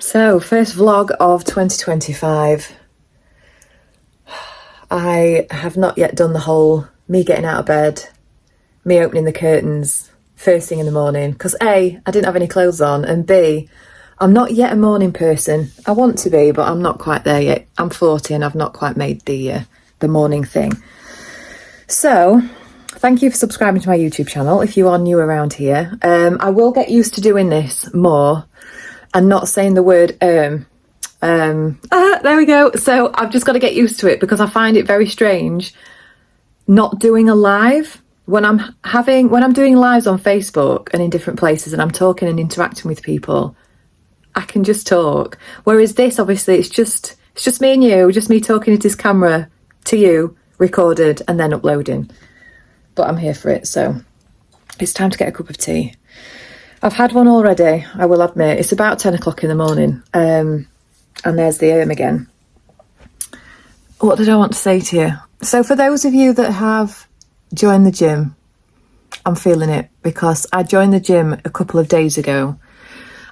So, first vlog of 2025. I have not yet done the whole me getting out of bed, me opening the curtains first thing in the morning, because A, I didn't have any clothes on, and B, I'm not yet a morning person. I want to be, but I'm not quite there yet. I'm 40 and I've not quite made the morning thing. So, thank you for subscribing to my YouTube channel if you are new around here. I will get used to doing this more and not saying the word there we go. So I've just got to get used to it, because I find it very strange not doing a live when I'm doing lives on Facebook and in different places and I'm talking and interacting with people. I can just talk, whereas this, obviously, it's just me and you, just me talking into this camera to you, recorded and then uploading. But I'm here for it, so it's time to get a cup of tea. I've had one already, I will admit. It's about 10 o'clock in the morning. And there's the again. What did I want to say to you? So for those of you that have joined the gym, I'm feeling it, because I joined the gym a couple of days ago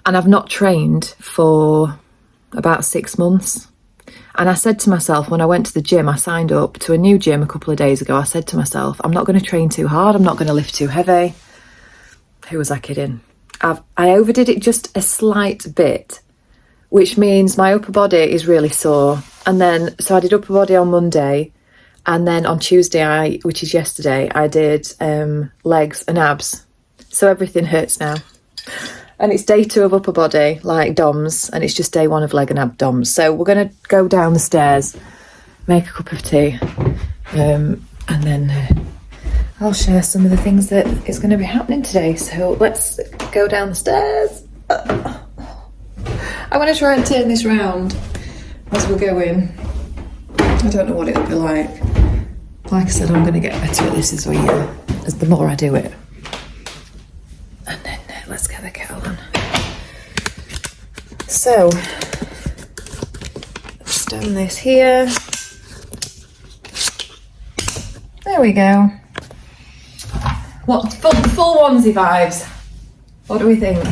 and I've not trained for about 6 months. And I said to myself, when I went to the gym, I signed up to a new gym a couple of days ago. I said to myself, I'm not going to train too hard. I'm not going to lift too heavy. Who was I kidding? I overdid it just a slight bit, which means my upper body is really sore. And then, so I did upper body on Monday, and then on Tuesday, which is yesterday, I did legs and abs. So everything hurts now. And it's day 2 of upper body, like DOMS, and it's just day 1 of leg and ab DOMS. So we're going to go down the stairs, make a cup of tea, and then I'll share some of the things that is going to be happening today. So let's go down the stairs. I want to try and turn this round as we're going. I don't know what it'll be like. Like I said, I'm going to get better at this as the more I do it. And then let's get the kettle on. So, stand this here. There we go. What, full onesie vibes? What do we think?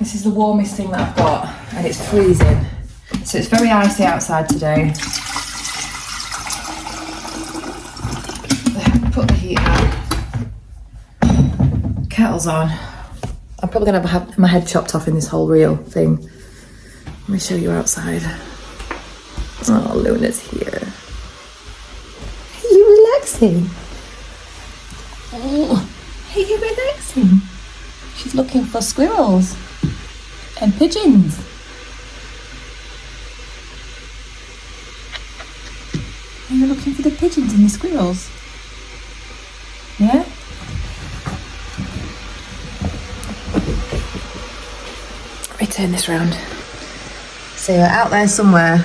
This is the warmest thing that I've got, and it's freezing. So it's very icy outside today. Put the heat out. Kettle's on. I'm probably going to have my head chopped off in this whole reel thing. Let me show you outside. Oh, Luna's here. Are you relaxing? Oh, are you relaxing? She's looking for squirrels and pigeons. Are you looking for the pigeons and the squirrels? Yeah? Let me turn this round. So out there somewhere,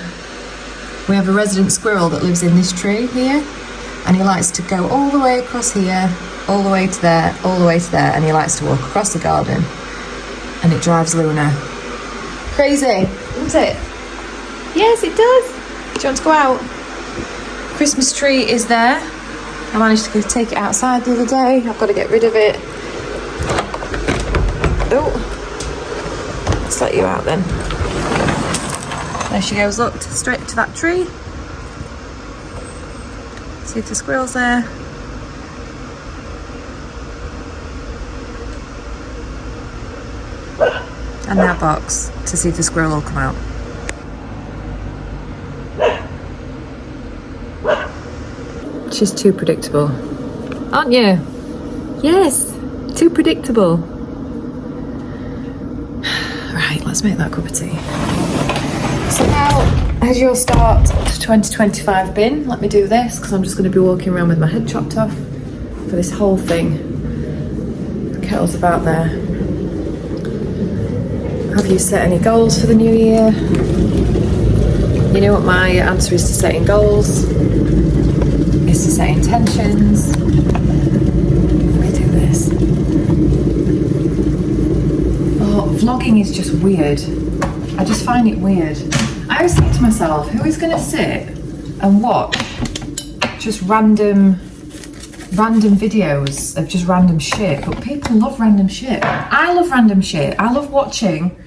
we have a resident squirrel that lives in this tree here, and he likes to go all the way across here, all the way to there, all the way to there, and he likes to walk across the garden, and it drives Luna crazy, doesn't it? Yes, it does. Do you want to go out? Christmas tree is there. I managed to go take it outside the other day. I've got to get rid of it. Oh, let's let you out then. There she goes, look, straight to that tree. See if the squirrel's there. And that box to see if the squirrel will come out. She's too predictable, aren't you? Yes, too predictable. Right, let's make that cup of tea. So now, has your start to 2025 been? Let me do this, because I'm just going to be walking around with my head chopped off for this whole thing. The kettle's about there. Have you set any goals for the new year? You know what my answer is to setting goals? Is to set intentions. Let me do this. Oh, vlogging is just weird. I just find it weird. I always think to myself, who is going to sit and watch just random videos of just random shit, but people love random shit. I love random shit. I love watching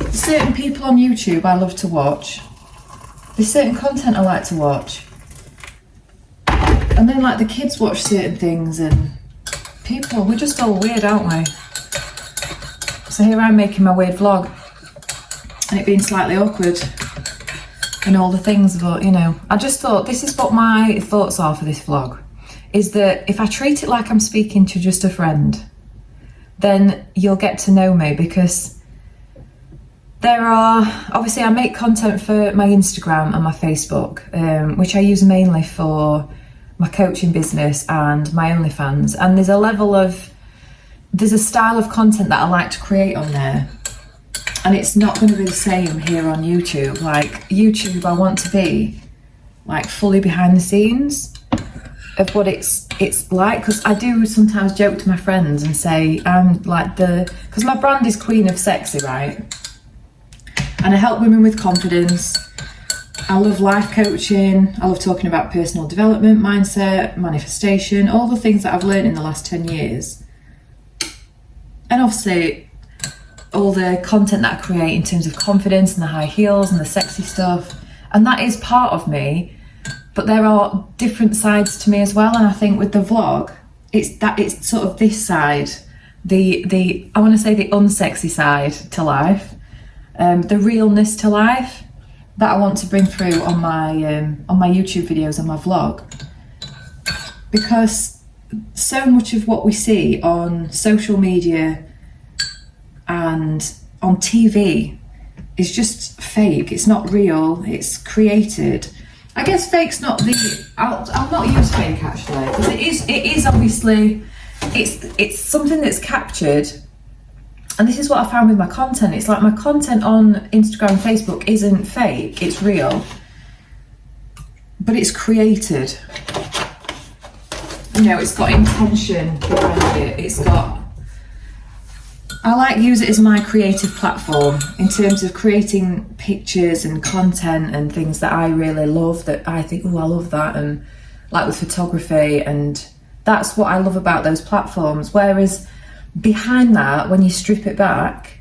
certain people on YouTube. I love to watch. There's certain content I like to watch, and then like the kids watch certain things, and people, we're just all weird, aren't we? So here I'm making my weird vlog, and it being slightly awkward and all the things, but you know, I just thought this is what my thoughts are for this vlog, is that if I treat it like I'm speaking to just a friend, then you'll get to know me, because there are, obviously I make content for my Instagram and my Facebook, which I use mainly for my coaching business and my OnlyFans, and there's a style of content that I like to create on there, and it's not going to be the same here on YouTube. Like YouTube, I want to be like fully behind the scenes of what it's like, because I do sometimes joke to my friends and say I'm like because my brand is Queen of Sexy, right? And I help women with confidence. I love life coaching. I love talking about personal development, mindset, manifestation, all the things that I've learned in the last 10 years. And obviously, all the content that I create in terms of confidence and the high heels and the sexy stuff. And that is part of me. But there are different sides to me as well. And I think with the vlog, it's sort of this side, I want to say the unsexy side to life. The realness to life that I want to bring through on my YouTube videos and my vlog, because so much of what we see on social media and on TV is just fake. It's not real. It's created. I guess fake's not I'll not use fake actually, because it is obviously it's something that's captured. And this is what I found with my content. It's like my content on Instagram and Facebook isn't fake, it's real. But it's created. You know, it's got intention behind it. I like use it as my creative platform in terms of creating pictures and content and things that I really love, that I think, oh, I love that, and like with photography, and that's what I love about those platforms. Whereas behind that, when you strip it back,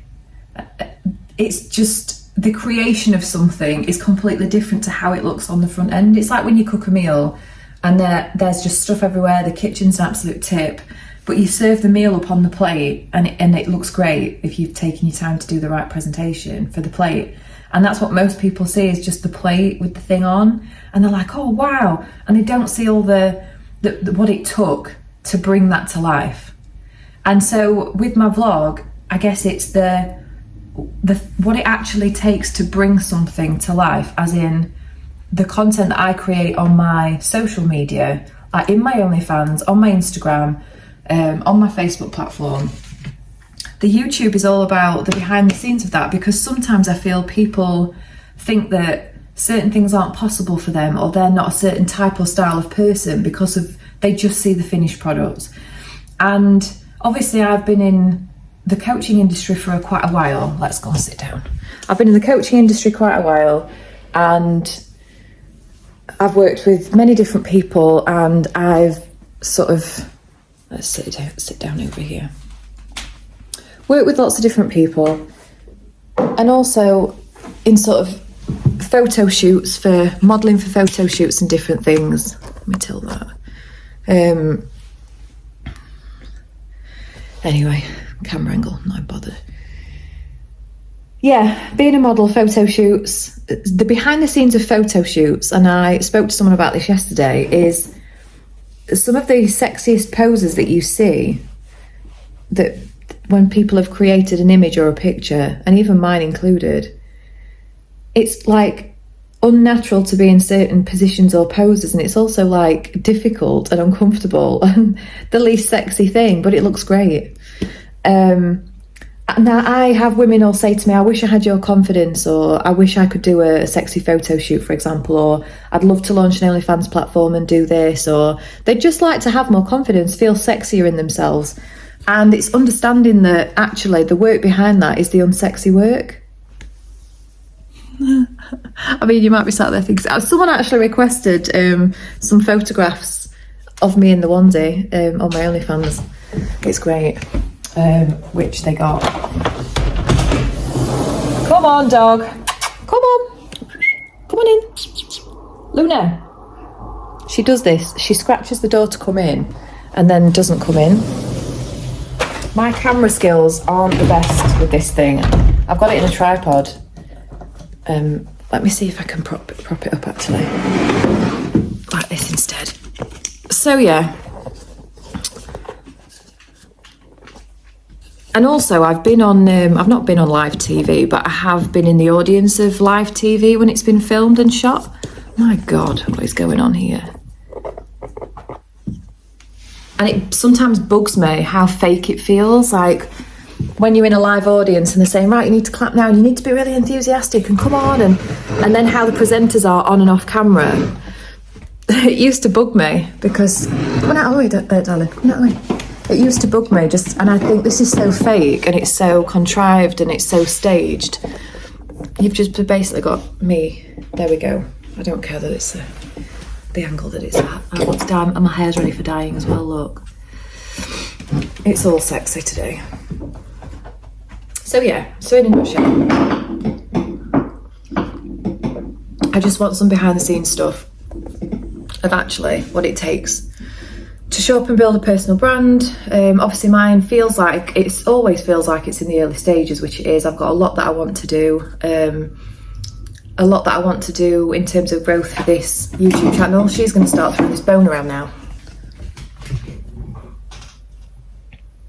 it's just the creation of something is completely different to how it looks on the front end. It's like when you cook a meal and there's just stuff everywhere, the kitchen's an absolute tip, but you serve the meal up on the plate and it looks great if you've taken your time to do the right presentation for the plate. And that's what most people see, is just the plate with the thing on, and they're like, oh wow, and they don't see all the what it took to bring that to life. And so with my vlog, I guess it's the what it actually takes to bring something to life, as in the content that I create on my social media, like in my OnlyFans, on my Instagram, on my Facebook platform. The YouTube is all about the behind the scenes of that, because sometimes I feel people think that certain things aren't possible for them, or they're not a certain type or style of person because of they just see the finished product. And obviously I've been in the coaching industry for quite a while. Let's go and sit down. I've been in the coaching industry quite a while, and I've worked with many different people, and I've sort of, let's sit down over here. Worked with lots of different people, and also in sort of photo shoots, for modelling for photo shoots and different things. Let me tell that. Anyway, camera angle, not bothered. Yeah, being a model, photo shoots, the behind the scenes of photo shoots, and I spoke to someone about this yesterday, is some of the sexiest poses that you see, that when people have created an image or a picture, and even mine included, it's like unnatural to be in certain positions or poses, and it's also like difficult and uncomfortable and the least sexy thing, but it looks great. Now I have women all say to me, I wish I had your confidence, or I wish I could do a sexy photo shoot, for example, or I'd love to launch an OnlyFans platform and do this, or they'd just like to have more confidence, feel sexier in themselves. And it's understanding that actually the work behind that is the unsexy work. I mean, you might be sat there thinking, someone actually requested some photographs of me in the onesie on my OnlyFans. It's great, which they got. Come on, dog. Come on. Come on in. Luna. She does this. She scratches the door to come in and then doesn't come in. My camera skills aren't the best with this thing. I've got it in a tripod. Let me see if I can prop it up actually. Like this instead. So yeah. And also I've been on, I've not been on live TV, but I have been in the audience of live TV when it's been filmed and shot. My God, what is going on here? And it sometimes bugs me how fake it feels. Like when you're in a live audience and they're saying, right, you need to clap now and you need to be really enthusiastic and come on. And then how the presenters are on and off camera. It used to bug me because, come out of the way, darling, come out of the way. It used to bug me just, and I think this is so fake and it's so contrived and it's so staged. You've just basically got me. There we go. I don't care that it's the angle that it's at. I want to dye, and my hair's ready for dyeing as well, look. It's all sexy today. So yeah, so in a nutshell, I just want some behind the scenes stuff of actually what it takes to show up and build a personal brand. Obviously mine always feels like it's in the early stages, which it is. I've got a lot that I want to do. A lot that I want to do in terms of growth for this YouTube channel. She's going to start throwing this bone around now.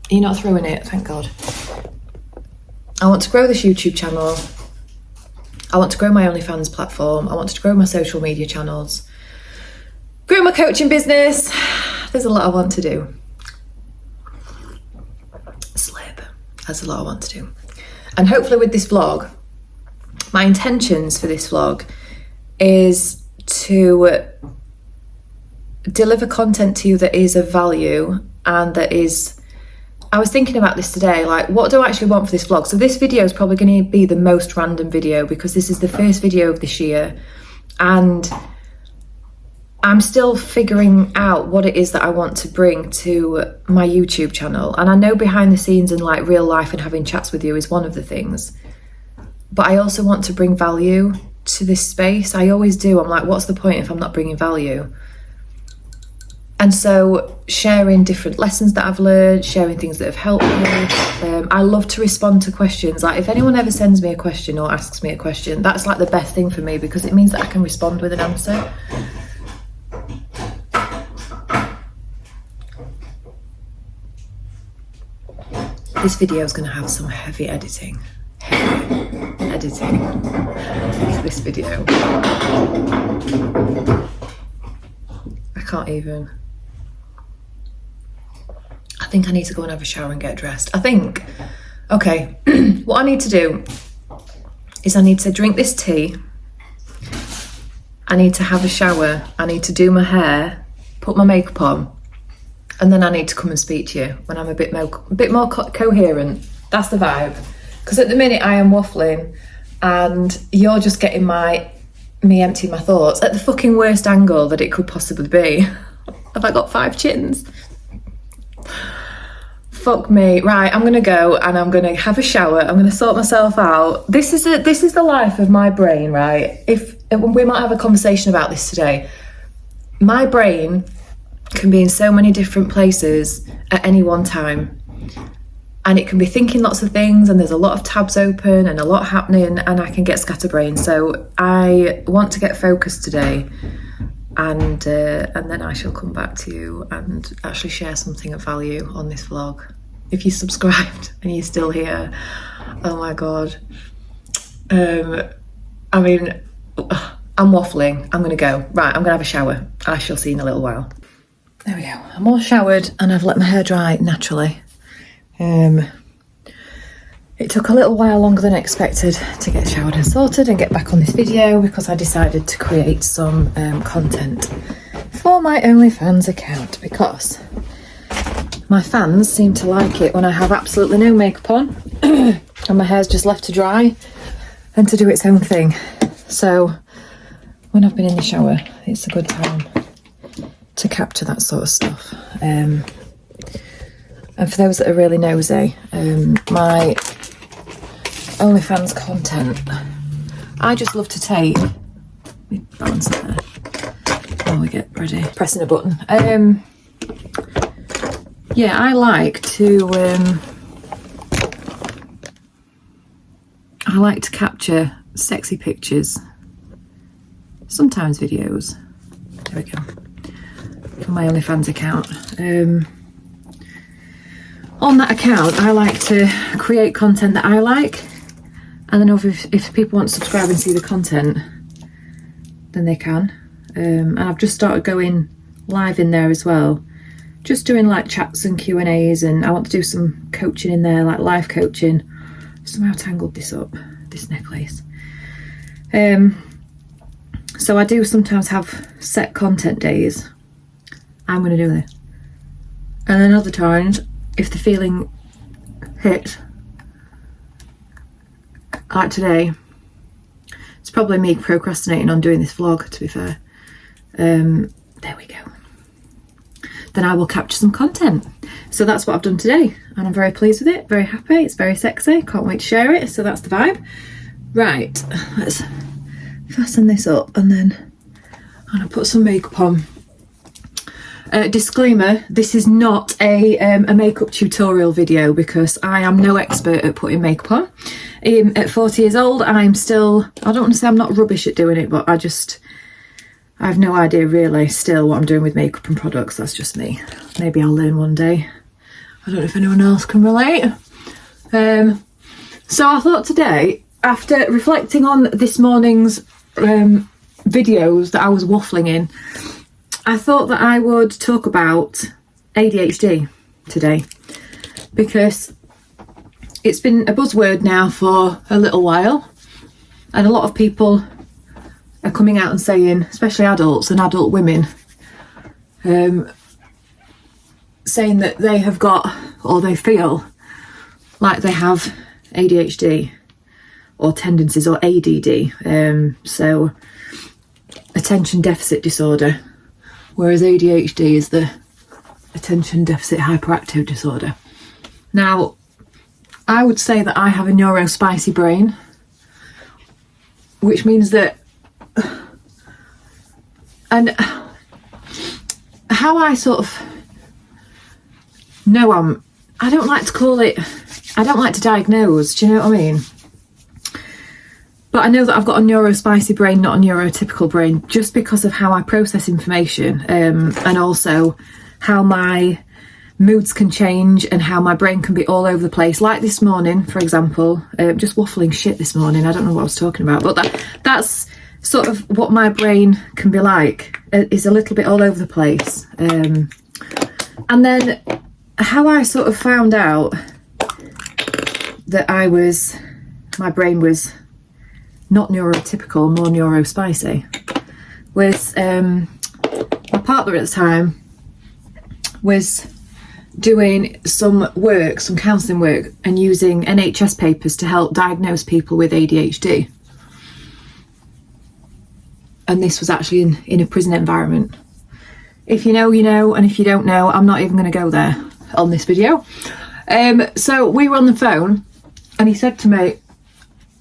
You're not throwing it, thank God. I want to grow this YouTube channel. I want to grow my OnlyFans platform. I want to grow my social media channels. Grow my coaching business. There's a lot I want to do. Slip. There's a lot I want to do. And hopefully with this vlog, my intentions for this vlog is to deliver content to you that is of value and that is, I was thinking about this today, like what do I actually want for this vlog? So this video is probably going to be the most random video because this is the first video of this year and I'm still figuring out what it is that I want to bring to my YouTube channel. And I know behind the scenes and like real life and having chats with you is one of the things. But I also want to bring value to this space. I always do. I'm like, what's the point if I'm not bringing value? And so sharing different lessons that I've learned, sharing things that have helped me. I love to respond to questions. Like if anyone ever sends me a question or asks me a question, that's like the best thing for me because it means that I can respond with an answer. This video is going to have some heavy editing. This video. I can't even. I think I need to go and have a shower and get dressed. I think, okay, what I need to do is I need to drink this tea. I need to have a shower. I need to do my hair, put my makeup on, and then I need to come and speak to you when I'm a bit more coherent. That's the vibe. Because at the minute I am waffling and you're just getting me empty my thoughts at the fucking worst angle that it could possibly be. Have I got 5 chins? Fuck me. Right, I'm gonna go and I'm gonna have a shower. I'm gonna sort myself out. This is the life of my brain, right? If we might have a conversation about this today. My brain can be in so many different places at any one time. And it can be thinking lots of things and there's a lot of tabs open and a lot happening and I can get scatterbrained. So I want to get focused today and then I shall come back to you and actually share something of value on this vlog. If you subscribed and you're still here, oh my God. I mean, I'm waffling. I'm going to go. Right, I'm going to have a shower. I shall see you in a little while. There we go. I'm all showered and I've let my hair dry naturally. It took a little while longer than expected to get showered and sorted and get back on this video because I decided to create some content for my OnlyFans account because my fans seem to like it when I have absolutely no makeup on and my hair's just left to dry and to do its own thing. So when I've been in the shower, it's a good time to capture that sort of stuff. And for those that are really nosy, my OnlyFans content, I just love to take, let me balance it there while we get ready, pressing a button. Yeah, I like to capture sexy pictures, sometimes videos. There we go. From my OnlyFans account. On that account, I like to create content that I like, and then if people want to subscribe and see the content, then they can. And I've just started going live in there as well, just doing like chats and Q&As, and I want to do some coaching in there, like live coaching. Somehow tangled this up, this necklace. So I do sometimes have set content days. I'm going to do this. And then other times, if the feeling hits, like today, it's probably me procrastinating on doing this vlog, to be fair. There we go. Then I will capture some content. So that's what I've done today, and I'm very pleased with it, very happy. It's very sexy, can't wait to share it. So that's the vibe. Right, let's fasten this up, and then I'm gonna put some makeup on. Disclaimer, this is not a makeup tutorial video, because I am no expert at putting makeup on. At 40 years old, I'm still, I don't want to say I'm not rubbish at doing it, but I have no idea really still what I'm doing with makeup and products. That's just me. Maybe I'll learn one day. I don't know if anyone else can relate. So I thought today, after reflecting on this morning's videos that I was waffling in, I thought that I would talk about ADHD today, because it's been a buzzword now for a little while, and a lot of people are coming out and saying, especially adults and adult women, saying that they have got, or they feel like they have ADHD or tendencies, or ADD, so attention deficit disorder, whereas ADHD is the attention deficit hyperactive disorder. Now, I would say that I have a neurospicy brain, which means that, and how I sort of know I don't like to call it, I don't like to diagnose, do you know what I mean? But I know that I've got a neurospicy brain, not a neurotypical brain, just because of how I process information, and also how my moods can change and how my brain can be all over the place. Like this morning, for example, just waffling shit this morning. I don't know what I was talking about, but that's sort of what my brain can be like, is a little bit all over the place. And then how I sort of found out that my brain was not neurotypical, more neurospicy, was my partner at the time was doing some counselling work, and using NHS papers to help diagnose people with ADHD. And this was actually in a prison environment. If you know, you know, and if you don't know, I'm not even going to go there on this video. So we were on the phone, and he said to me,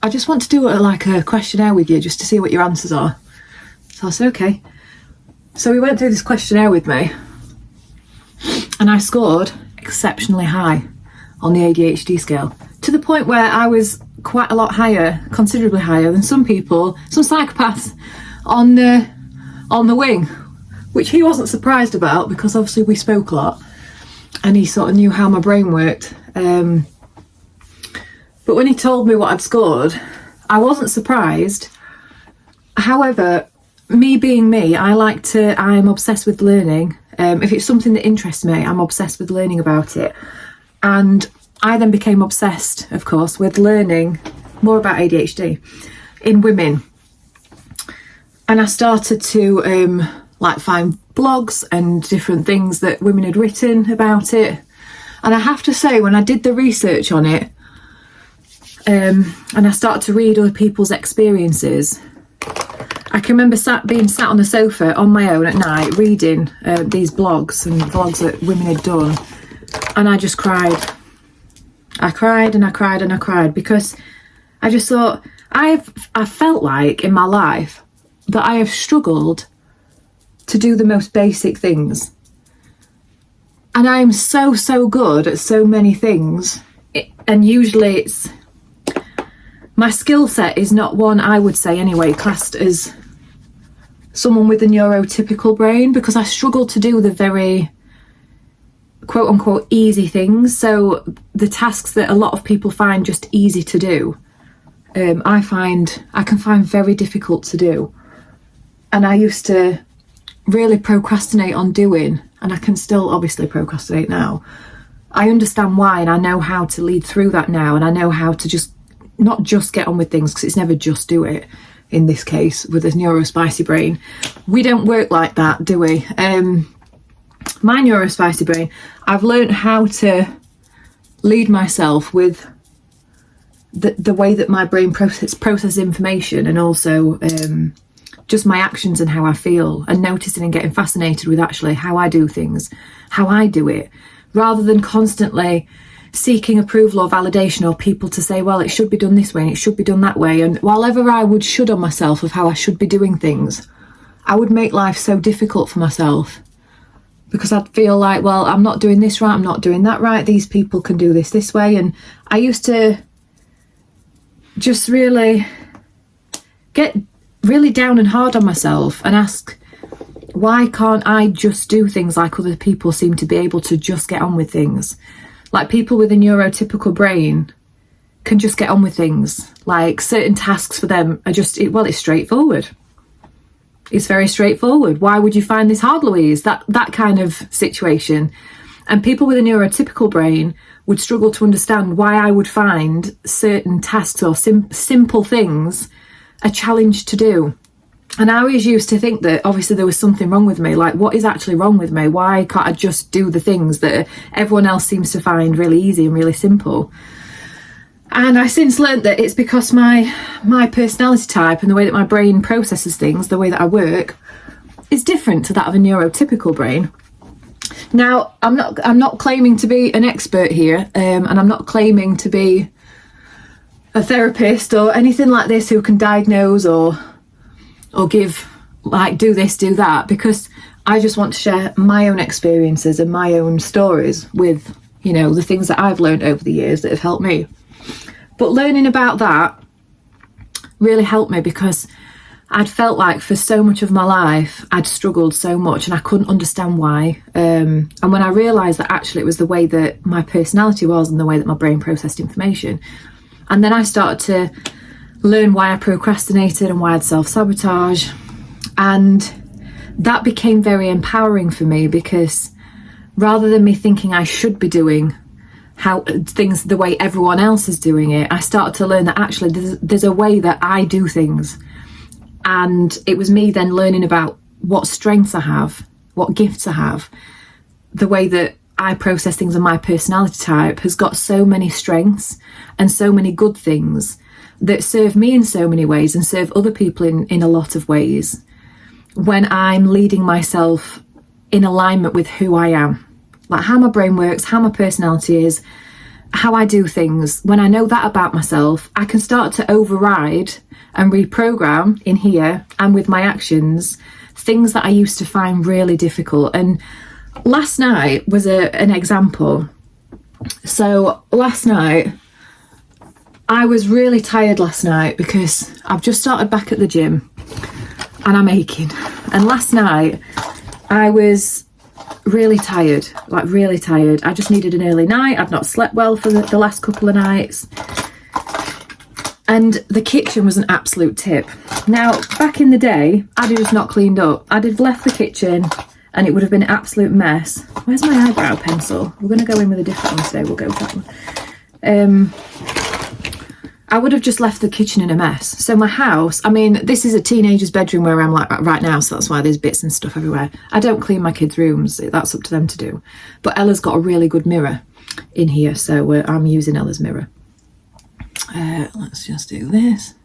I just want to do a questionnaire with you just to see what your answers are. So I said, okay. So he went through this questionnaire with me, and I scored exceptionally high on the ADHD scale, to the point where I was quite a lot higher, considerably higher than some people, some psychopaths on the wing, which he wasn't surprised about, because obviously we spoke a lot and he sort of knew how my brain worked. But when he told me what I'd scored, I wasn't surprised. However, me being me, I'm obsessed with learning. If it's something that interests me, I'm obsessed with learning about it. And I then became obsessed, of course, with learning more about ADHD in women. And I started to find blogs and different things that women had written about it. And I have to say, when I did the research on it, and I started to read other people's experiences, I can remember being sat on the sofa on my own at night reading these blogs and vlogs that women had done, and I just cried. I cried and I cried and I cried because I just thought, I felt like in my life that I have struggled to do the most basic things. And I am so good at so many things. And usually it's, my skill set is not one, I would say anyway, classed as someone with a neurotypical brain, because I struggle to do the very quote unquote easy things. So the tasks that a lot of people find just easy to do, I can find very difficult to do. And I used to really procrastinate on doing, and I can still obviously procrastinate now. I understand why, and I know how to lead through that now, and I know how to just not just get on with things, because it's never just do it. In this case, with a neurospicy brain, we don't work like that, do we? My neurospicy brain, I've learned how to lead myself with the way that my brain processes information, and also just my actions and how I feel, and noticing and getting fascinated with actually how I do things, how I do it, rather than constantly seeking approval or validation or people to say, well, it should be done this way and it should be done that way. And while ever I would should on myself of how I should be doing things, I would make life so difficult for myself, because I'd feel like, well, I'm not doing this right, I'm not doing that right, these people can do this way. And I used to just really get really down and hard on myself and ask, why can't I just do things like other people seem to be able to just get on with things? Like people with a neurotypical brain can just get on with things. Like certain tasks for them are just, it's straightforward. It's very straightforward. Why would you find this hard, Louise? That kind of situation. And people with a neurotypical brain would struggle to understand why I would find certain tasks or simple things a challenge to do. And I always used to think that obviously there was something wrong with me. Like, what is actually wrong with me? Why can't I just do the things that everyone else seems to find really easy and really simple? And I since learned that it's because my personality type and the way that my brain processes things, the way that I work, is different to that of a neurotypical brain. Now, I'm not claiming to be an expert here, and I'm not claiming to be a therapist or anything like this who can diagnose or give, like, do this, do that, because I just want to share my own experiences and my own stories with, the things that I've learned over the years that have helped me. But learning about that really helped me, because I'd felt like for so much of my life I'd struggled so much and I couldn't understand why. And when I realised that actually it was the way that my personality was and the way that my brain processed information, and then I started to learn why I procrastinated and why I'd self-sabotage, and that became very empowering for me, because rather than me thinking I should be doing how things the way everyone else is doing it, I started to learn that actually there's a way that I do things. And it was me then learning about what strengths I have, what gifts I have, the way that I process things, and my personality type has got so many strengths and so many good things that serve me in so many ways and serve other people in a lot of ways, when I'm leading myself in alignment with who I am, like how my brain works, how my personality is, how I do things. When I know that about myself, I can start to override and reprogram in here and with my actions things that I used to find really difficult. And last night was an example. So last night, I was really tired last night because I've just started back at the gym and I'm aching. And last night I was really tired, like really tired. I just needed an early night. I'd not slept well for the last couple of nights. And the kitchen was an absolute tip. Now, back in the day, I'd have just not cleaned up. I'd have left the kitchen and it would have been an absolute mess. Where's my eyebrow pencil? We're going to go in with a different one today. We'll go with that one. I would have just left the kitchen in a mess. So my house, I mean, this is a teenager's bedroom where I'm like right now, so that's why there's bits and stuff everywhere. I don't clean my kids' rooms. That's up to them to do. But Ella's got a really good mirror in here, so I'm using Ella's mirror. Let's just do this.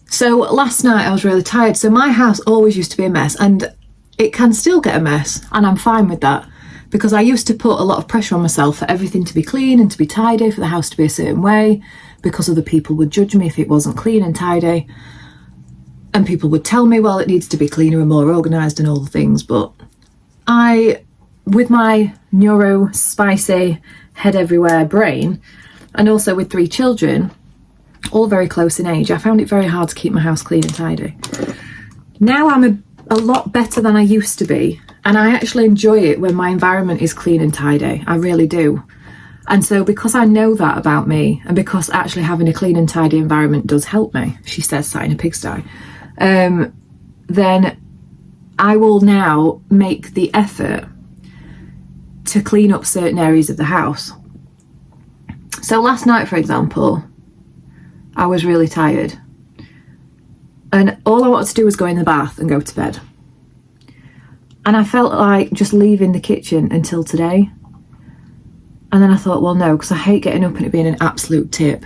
So last night I was really tired. So my house always used to be a mess, and it can still get a mess, and I'm fine with that, because I used to put a lot of pressure on myself for everything to be clean and to be tidy, for the house to be a certain way, because other people would judge me if it wasn't clean and tidy. And people would tell me, well, it needs to be cleaner and more organised and all the things. But with my neuro, spicy, head everywhere brain, and also with 3 children, all very close in age, I found it very hard to keep my house clean and tidy. Now I'm a lot better than I used to be, and I actually enjoy it when my environment is clean and tidy. I really do. And so because I know that about me, and because actually having a clean and tidy environment does help me, she says, sat in a pigsty, then I will now make the effort to clean up certain areas of the house. So last night, for example, I was really tired, and all I wanted to do was go in the bath and go to bed. And I felt like just leaving the kitchen until today. And then I thought, well, no, because I hate getting up and it being an absolute tip.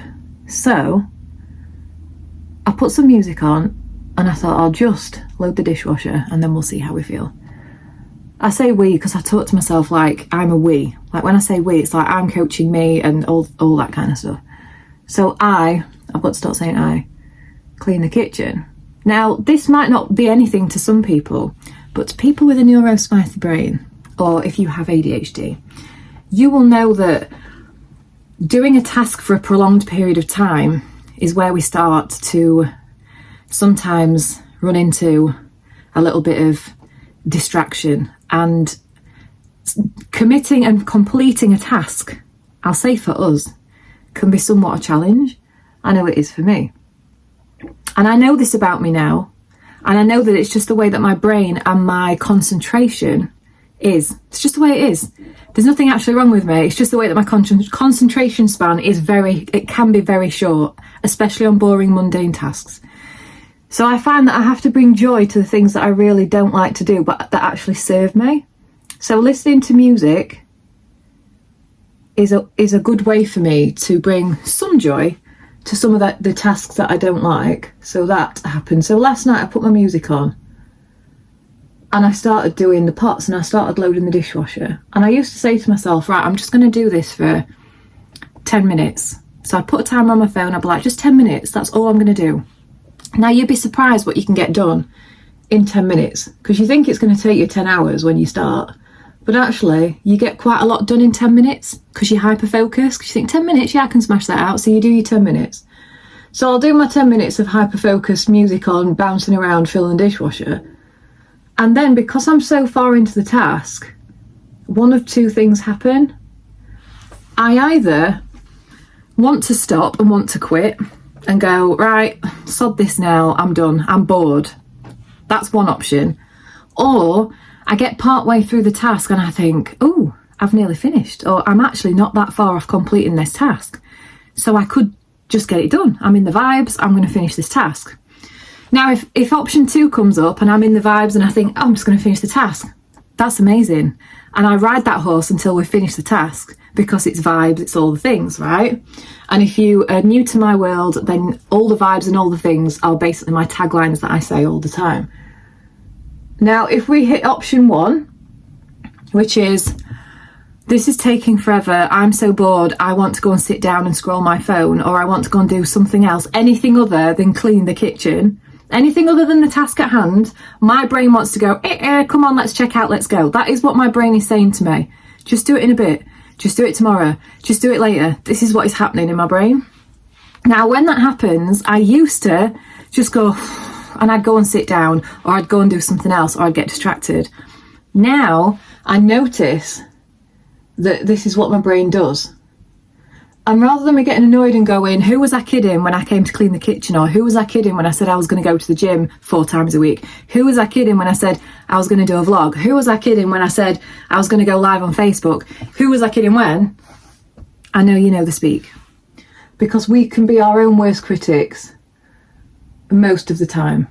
So I put some music on, and I thought I'll just load the dishwasher and then we'll see how we feel. I say we because I talk to myself like I'm a we. Like when I say we, it's like I'm coaching me and all that kind of stuff. So I've got to start saying I clean the kitchen. Now, this might not be anything to some people, but to people with a neurospicy brain, or if you have ADHD, you will know that doing a task for a prolonged period of time is where we start to sometimes run into a little bit of distraction, and committing and completing a task, I'll say for us, can be somewhat a challenge. I know it is for me. And I know this about me now, and I know that it's just the way that my brain and my concentration is. It's just the way it is. There's nothing actually wrong with me. It's just the way that my concentration span is it can be very short, especially on boring, mundane tasks. So I find that I have to bring joy to the things that I really don't like to do, but that actually serve me. So listening to music is a good way for me to bring some joy to some of the tasks that I don't like. So that happened. So last night I put my music on, and I started doing the pots, and I started loading the dishwasher. And I used to say to myself, right, I'm just going to do this for 10 minutes. So I put a timer on my phone. I'd be like, just 10 minutes. That's all I'm going to do. Now, you'd be surprised what you can get done in 10 minutes, because you think it's going to take you 10 hours when you start. But actually, you get quite a lot done in 10 minutes because you're hyper-focused. Because you think, 10 minutes, yeah, I can smash that out. So you do your 10 minutes. So I'll do my 10 minutes of hyper-focused music on, bouncing around, filling the dishwasher. And then, because I'm so far into the task, one of two things happen. I either want to stop and want to quit and go, right, sod this now, I'm done, I'm bored. That's one option. Or I get part way through the task and I think, oh, I've nearly finished, or I'm actually not that far off completing this task. So I could just get it done. I'm in the vibes, I'm going to finish this task. Now, if option 2 comes up and I'm in the vibes and I think, oh, I'm just going to finish the task, that's amazing. And I ride that horse until we finish the task, because it's vibes, it's all the things, right? And if you are new to my world, then all the vibes and all the things are basically my taglines that I say all the time. Now, if we hit option 1, which is, this is taking forever, I'm so bored, I want to go and sit down and scroll my phone, or I want to go and do something else, anything other than clean the kitchen, anything other than the task at hand, my brain wants to go, come on, let's check out, let's go. That is what my brain is saying to me. Just do it in a bit. Just do it tomorrow. Just do it later. This is what is happening in my brain. Now, when that happens, I used to just go, and I'd go and sit down, or I'd go and do something else, or I'd get distracted. Now, I notice that this is what my brain does. And rather than me getting annoyed and going, who was I kidding when I came to clean the kitchen? Or who was I kidding when I said I was going to go to the gym 4 times a week? Who was I kidding when I said I was going to do a vlog? Who was I kidding when I said I was going to go live on Facebook? Who was I kidding when? I know you know the speak. Because we can be our own worst critics most of the time.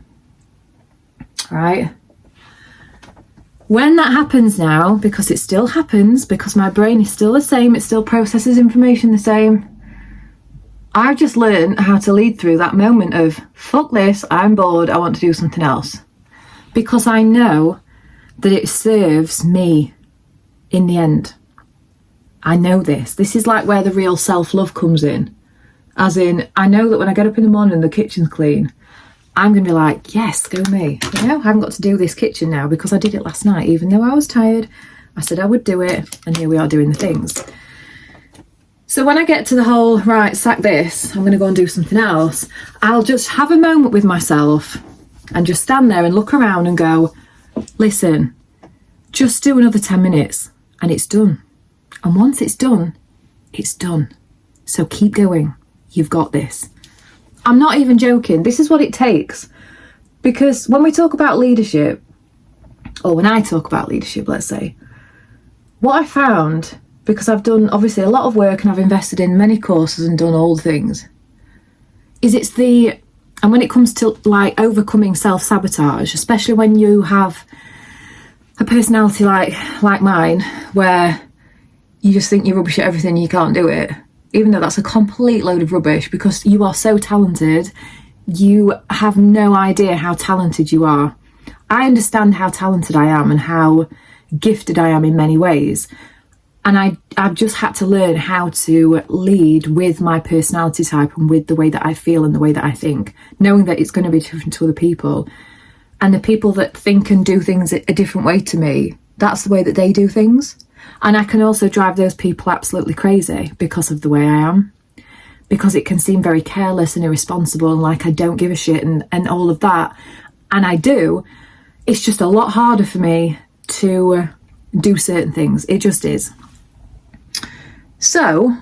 Right? When that happens now, because it still happens, because my brain is still the same, it still processes information the same, I've just learned how to lead through that moment of, fuck this, I'm bored, I want to do something else. Because I know that it serves me in the end. I know this. This is like where the real self-love comes in. As in, I know that when I get up in the morning and the kitchen's clean, I'm going to be like, yes, go me. You know, I haven't got to do this kitchen now because I did it last night. Even though I was tired, I said I would do it. And here we are doing the things. So when I get to the whole, right, sack this, I'm going to go and do something else, I'll just have a moment with myself and just stand there and look around and go, listen, just do another 10 minutes and it's done. And once it's done, it's done. So keep going. You've got this. I'm not even joking. This is what it takes. Because when we talk about leadership, or when I talk about leadership, let's say, what I found, because I've done obviously a lot of work and I've invested in many courses and done all the things, is and when it comes to like overcoming self-sabotage, especially when you have a personality like mine, where you just think you're rubbish at everything and you can't do it, even though that's a complete load of rubbish, because you are so talented, you have no idea how talented you are. I understand how talented I am and how gifted I am in many ways. And I've just had to learn how to lead with my personality type and with the way that I feel and the way that I think, knowing that it's going to be different to other people. And the people that think and do things a different way to me, that's the way that they do things. And I can also drive those people absolutely crazy because of the way I am. Because it can seem very careless and irresponsible and like I don't give a shit and all of that. And I do. It's just a lot harder for me to do certain things. It just is. So,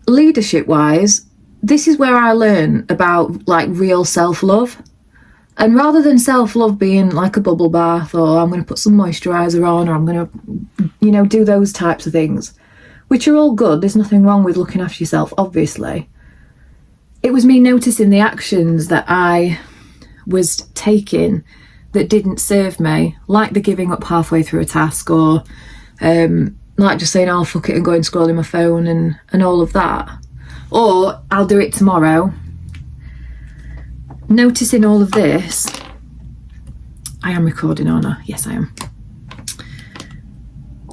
leadership-wise, this is where I learn about like real self-love. And rather than self-love being like a bubble bath, or I'm going to put some moisturiser on, or I'm going to, do those types of things, which are all good. There's nothing wrong with looking after yourself, obviously. It was me noticing the actions that I was taking that didn't serve me, like the giving up halfway through a task, or like just saying, oh, fuck it, and going scrolling my phone and all of that. Or I'll do it tomorrow. Noticing all of this, I am recording, aren't I? Yes, I am.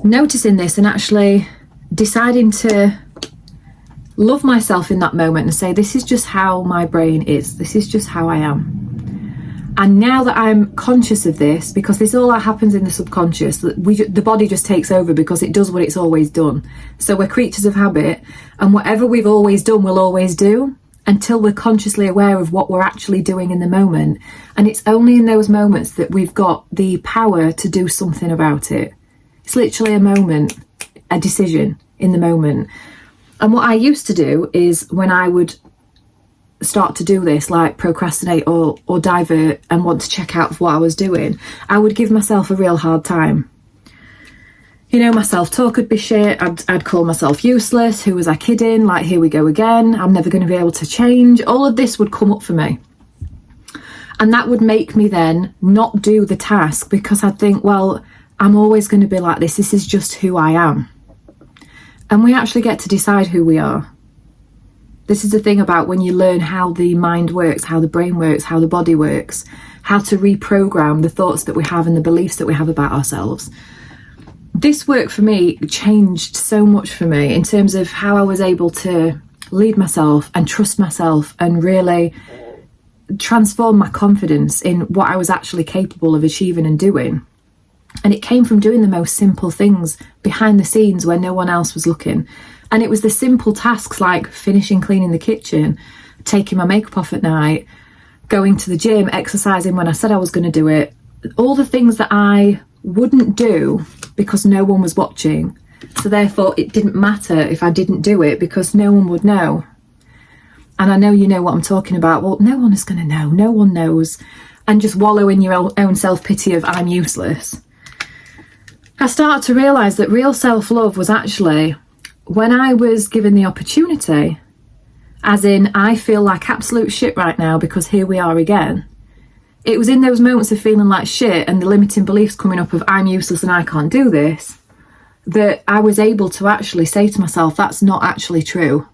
Noticing this and actually deciding to love myself in that moment and say, this is just how my brain is. This is just how I am. And now that I'm conscious of this, because this all happens in the subconscious, the body just takes over because it does what it's always done. So we're creatures of habit, and whatever we've always done, we'll always do, until we're consciously aware of what we're actually doing in the moment. And it's only in those moments that we've got the power to do something about it. It's literally a moment, a decision in the moment. And what I used to do is, when I would start to do this, like procrastinate or divert and want to check out of what I was doing, I would give myself a real hard time. My self-talk would be shit. I'd call myself useless. Who was I kidding? Like, here we go again. I'm never going to be able to change. All of this would come up for me. And that would make me then not do the task, because I'd think, well, I'm always going to be like this. This is just who I am. And we actually get to decide who we are. This is the thing about when you learn how the mind works, how the brain works, how the body works, how to reprogram the thoughts that we have and the beliefs that we have about ourselves. This work for me changed so much for me in terms of how I was able to lead myself and trust myself and really transform my confidence in what I was actually capable of achieving and doing. And it came from doing the most simple things behind the scenes where no one else was looking. And it was the simple tasks like finishing cleaning the kitchen, taking my makeup off at night, going to the gym, exercising when I said I was going to do it. All the things that I wouldn't do because no one was watching. So therefore it didn't matter if I didn't do it because no one would know. And I know you know what I'm talking about. Well, no one is going to know. No one knows. And just wallow in your own self-pity of I'm useless. I started to realise that real self-love was actually when I was given the opportunity, as in I feel like absolute shit right now because here we are again. It was in those moments of feeling like shit and the limiting beliefs coming up of I'm useless and I can't do this, that I was able to actually say to myself, that's not actually true.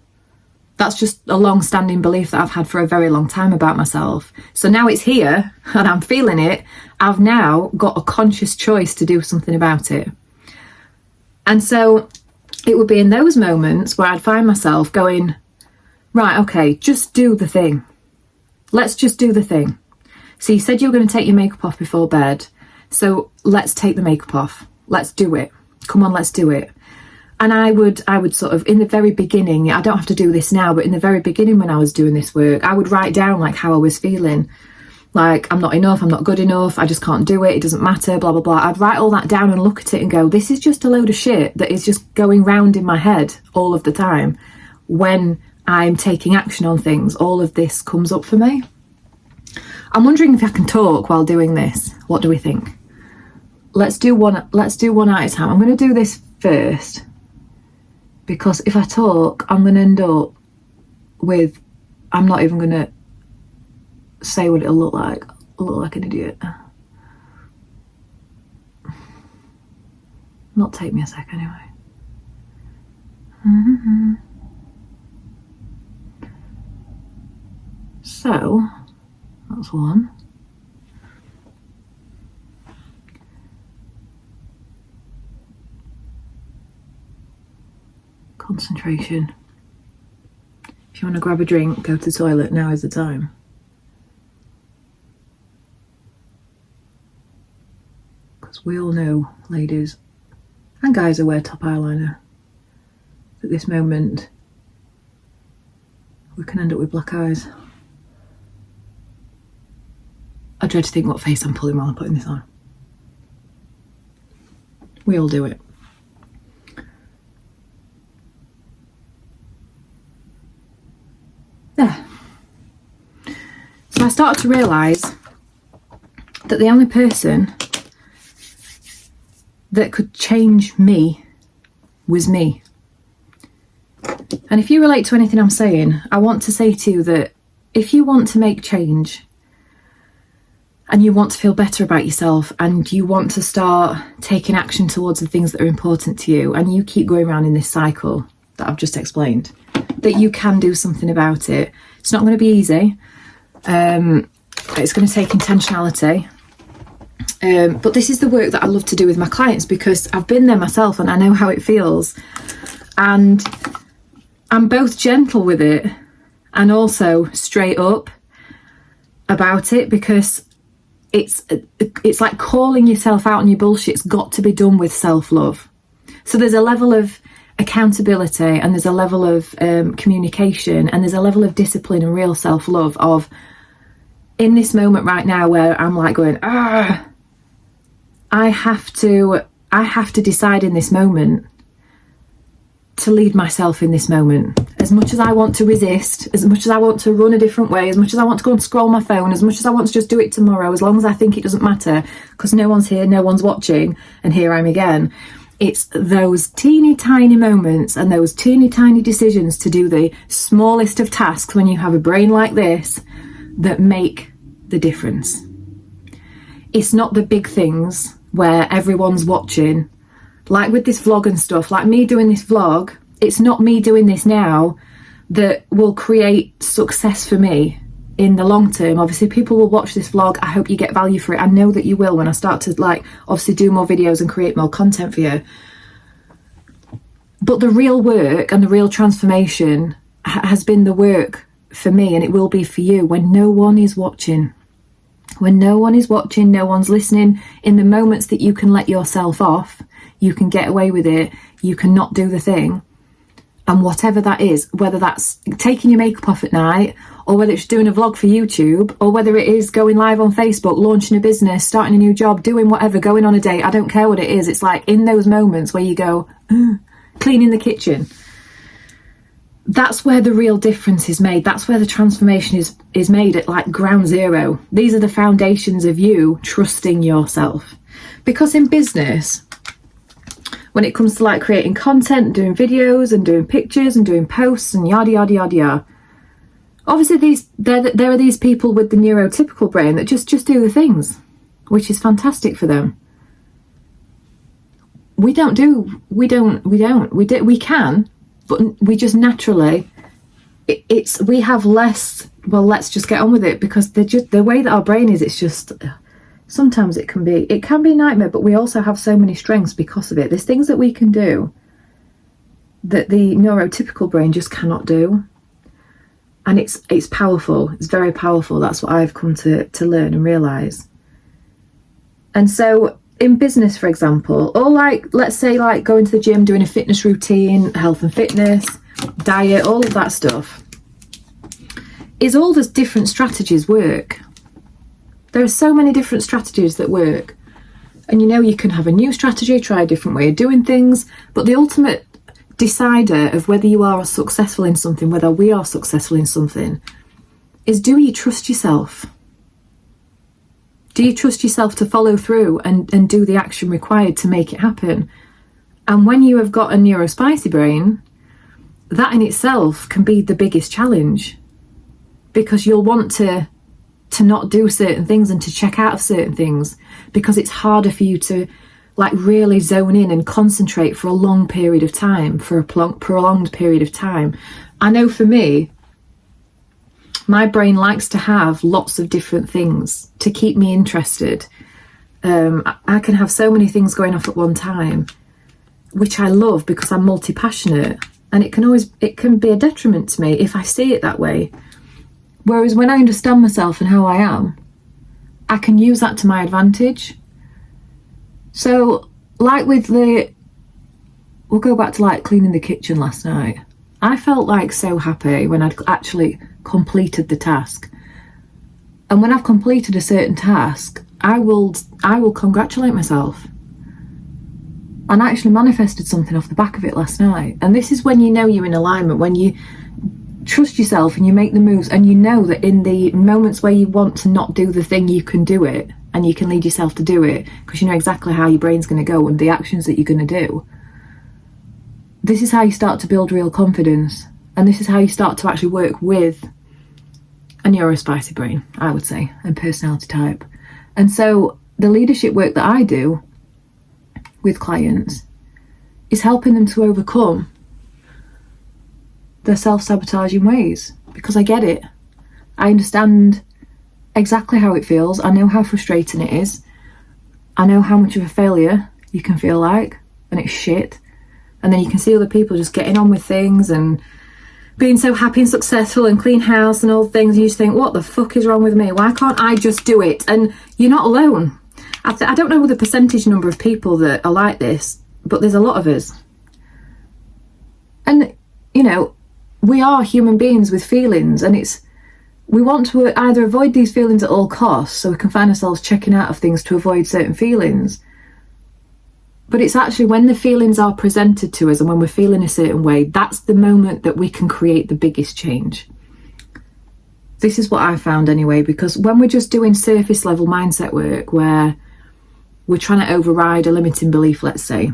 That's just a long-standing belief that I've had for a very long time about myself. So now it's here and I'm feeling it. I've now got a conscious choice to do something about it. And so it would be in those moments where I'd find myself going, right, okay, just do the thing. Let's just do the thing. So you said you were going to take your makeup off before bed. So let's take the makeup off. Let's do it. Come on, let's do it. And I would sort of, in the very beginning, I don't have to do this now, but in the very beginning when I was doing this work, I would write down like how I was feeling. Like, I'm not enough, I'm not good enough, I just can't do it, it doesn't matter, blah, blah, blah. I'd write all that down and look at it and go, this is just a load of shit that is just going round in my head all of the time. When I'm taking action on things, all of this comes up for me. I'm wondering if I can talk while doing this. What do we think? Let's do one at a time. I'm going to do this first, because if I talk, I'm going to end up with, I'm not even going to say what it'll look like. I'll look like an idiot. Not take me a sec anyway. So, that's one. Concentration. If you want to grab a drink, go to the toilet, now is the time. Because we all know, ladies and guys who wear top eyeliner, at this moment we can end up with black eyes. I dread to think what face I'm pulling while I'm putting this on. We all do it. There. So I started to realise that the only person that could change me was me. And if you relate to anything I'm saying, I want to say to you that if you want to make change and you want to feel better about yourself and you want to start taking action towards the things that are important to you, and you keep going around in this cycle that I've just explained, that you can do something about it. It's not going to be easy. It's going to take intentionality. But this is the work that I love to do with my clients, because I've been there myself and I know how it feels. And I'm both gentle with it and also straight up about it, because it's like calling yourself out on your bullshit's got to be done with self-love. So there's a level of accountability, and there's a level of communication, and there's a level of discipline and real self-love of, in this moment right now where I'm like going, I have to decide in this moment to lead myself in this moment. As much as I want to resist, as much as I want to run a different way, as much as I want to go and scroll my phone, as much as I want to just do it tomorrow, as long as I think it doesn't matter because no one's here, no one's watching, and here I'm again. It's those teeny tiny moments and those teeny tiny decisions to do the smallest of tasks when you have a brain like this that make the difference. It's not the big things where everyone's watching. Like with this vlog and stuff, like me doing this vlog, it's not me doing this now that will create success for me in the long term. Obviously people will watch this vlog, I hope you get value for it. I know that you will when I start to obviously do more videos and create more content for you. But the real work and the real transformation has been the work for me, and it will be for you when no one is watching. When no one is watching, no one's listening, in the moments that you can let yourself off, you can get away with it, you can not do the thing. And whatever that is, whether that's taking your makeup off at night, or whether it's doing a vlog for YouTube, or whether it is going live on Facebook, launching a business, starting a new job, doing whatever, going on a date, I don't care what it is. It's like in those moments where you go, cleaning the kitchen. That's where the real difference is made. That's where the transformation is made at like ground zero. These are the foundations of you trusting yourself. Because in business, when it comes to like creating content, doing videos and doing pictures and doing posts and yada, yada, yada, yada, obviously there are these people with the neurotypical brain that just do the things, which is fantastic for them. We can, but we just naturally it's we have less, well, let's just get on with it, because the way that our brain is, it's just, sometimes it can be a nightmare, but we also have so many strengths because of it. There's things that we can do that the neurotypical brain just cannot do. And it's powerful. It's very powerful. That's what I've come to learn and realise. And so in business, for example, or like, let's say like going to the gym, doing a fitness routine, health and fitness, diet, all of that stuff, is all the different strategies work. There are so many different strategies that work. And you can have a new strategy, try a different way of doing things, but the ultimate decider of whether you are successful in something, whether we are successful in something, is, do you trust yourself? Do you trust yourself to follow through and do the action required to make it happen? And when you have got a neurospicy brain, that in itself can be the biggest challenge, because you'll want to not do certain things and to check out of certain things, because it's harder for you to like really zone in and concentrate for a long period of time, for a prolonged period of time. I know for me, my brain likes to have lots of different things to keep me interested. I can have so many things going off at one time, which I love because I'm multi-passionate, and it can be a detriment to me if I see it that way. Whereas when I understand myself and how I am, I can use that to my advantage. So like we'll go back to like cleaning the kitchen last night. I felt like so happy when I'd actually completed the task. And when I've completed a certain task, I will congratulate myself. And I actually manifested something off the back of it last night. And this is when you know you're in alignment, when you trust yourself and you make the moves, and you know that in the moments where you want to not do the thing, you can do it, and you can lead yourself to do it, because you know exactly how your brain's going to go and the actions that you're going to do. This is how you start to build real confidence, and this is how you start to actually work with a neurospicy brain, I would say, and personality type. And so the leadership work that I do with clients is helping them to overcome their self-sabotaging ways, because I get it. I understand exactly how it feels. I know how frustrating it is. I know how much of a failure you can feel like, and it's shit. And then you can see other people just getting on with things and being so happy and successful and clean house and all things. And you just think, what the fuck is wrong with me? Why can't I just do it? And you're not alone. I don't know the percentage number of people that are like this, but there's a lot of us. And, we are human beings with feelings, and we want to either avoid these feelings at all costs, so we can find ourselves checking out of things to avoid certain feelings. But it's actually when the feelings are presented to us and when we're feeling a certain way, that's the moment that we can create the biggest change. This is what I found anyway, because when we're just doing surface level mindset work where we're trying to override a limiting belief, let's say,